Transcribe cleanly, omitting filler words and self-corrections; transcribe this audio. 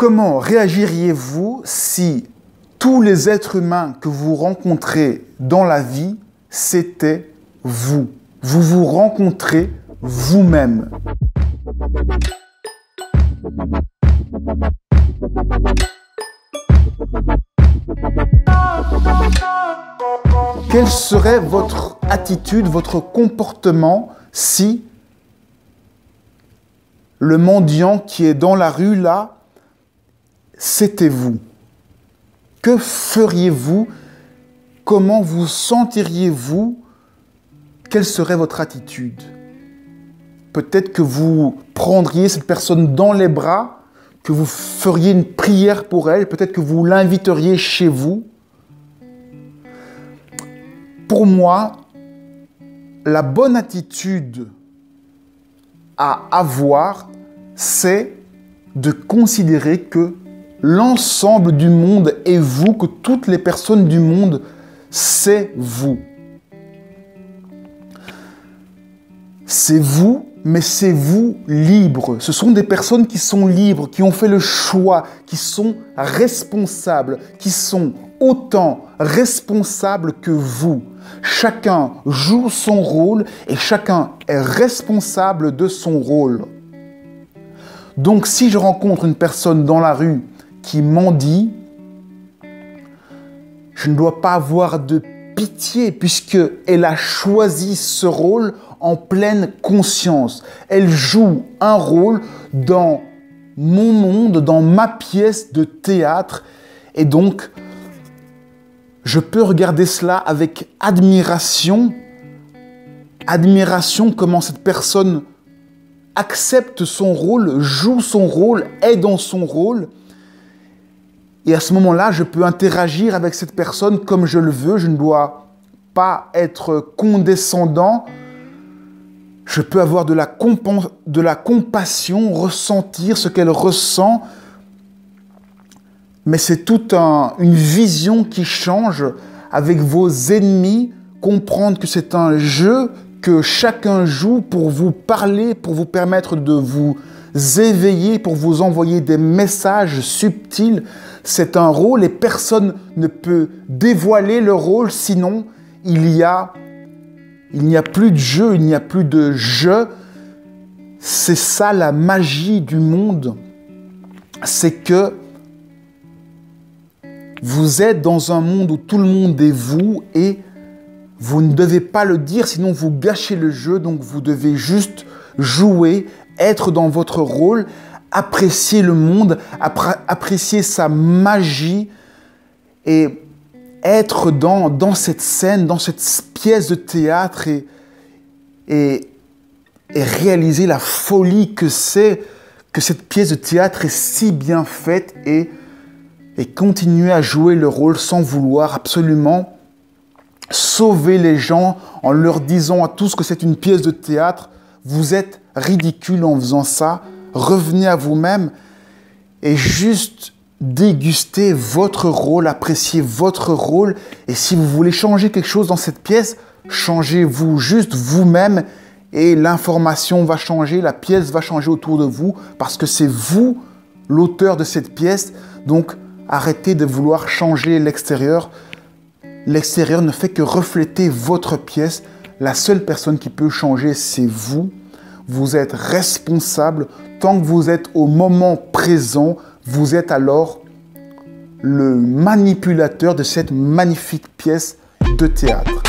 Comment réagiriez-vous si tous les êtres humains que vous rencontrez dans la vie, c'était vous? Vous vous rencontrez vous-même. Quelle serait votre attitude, votre comportement si le mendiant qui est dans la rue là, c'était vous? Que feriez-vous? Comment vous sentiriez-vous? Quelle serait votre attitude? Peut-être que vous prendriez cette personne dans les bras, que vous feriez une prière pour elle, peut-être que vous l'inviteriez chez vous. Pour moi, la bonne attitude à avoir, c'est de considérer que l'ensemble du monde est vous, que toutes les personnes du monde, c'est vous. C'est vous, mais c'est vous libre. Ce sont des personnes qui sont libres, qui ont fait le choix, qui sont responsables, qui sont autant responsables que vous. Chacun joue son rôle et chacun est responsable de son rôle. Donc si je rencontre une personne dans la rue qui mendie, je ne dois pas avoir de pitié puisqu'elle a choisi ce rôle en pleine conscience. Elle joue un rôle dans mon monde, dans ma pièce de théâtre. Et donc, je peux regarder cela avec admiration. Admiration, comment cette personne accepte son rôle, joue son rôle, est dans son rôle. Et à ce moment-là, je peux interagir avec cette personne comme je le veux. Je ne dois pas être condescendant. Je peux avoir de la compassion, ressentir ce qu'elle ressent. Mais c'est toute une vision qui change avec vos ennemis. Comprendre que c'est un jeu que chacun joue pour vous parler, pour vous permettre de vous éveiller, pour vous envoyer des messages subtils. C'est un rôle et personne ne peut dévoiler le rôle, sinon il n'y a plus de jeu, il n'y a plus de jeu. C'est ça la magie du monde. C'est que vous êtes dans un monde où tout le monde est vous et vous ne devez pas le dire, sinon vous gâchez le jeu. Donc vous devez juste jouer, être dans votre rôle, apprécier le monde, apprécier sa magie et être dans cette scène, dans cette pièce de théâtre et réaliser la folie que c'est que cette pièce de théâtre est si bien faite et continuer à jouer le rôle sans vouloir absolument sauver les gens en leur disant à tous que c'est une pièce de théâtre. Vous êtes ridicule en faisant ça. Revenez à vous-même et juste dégustez votre rôle, appréciez votre rôle. Et si vous voulez changer quelque chose dans cette pièce, changez-vous juste vous-même et l'information va changer, la pièce va changer autour de vous parce que c'est vous l'auteur de cette pièce. Donc, arrêtez de vouloir changer l'extérieur. L'extérieur ne fait que refléter votre pièce. La seule personne qui peut changer, c'est vous. Vous êtes responsable. Tant que vous êtes au moment présent, vous êtes alors le manipulateur de cette magnifique pièce de théâtre.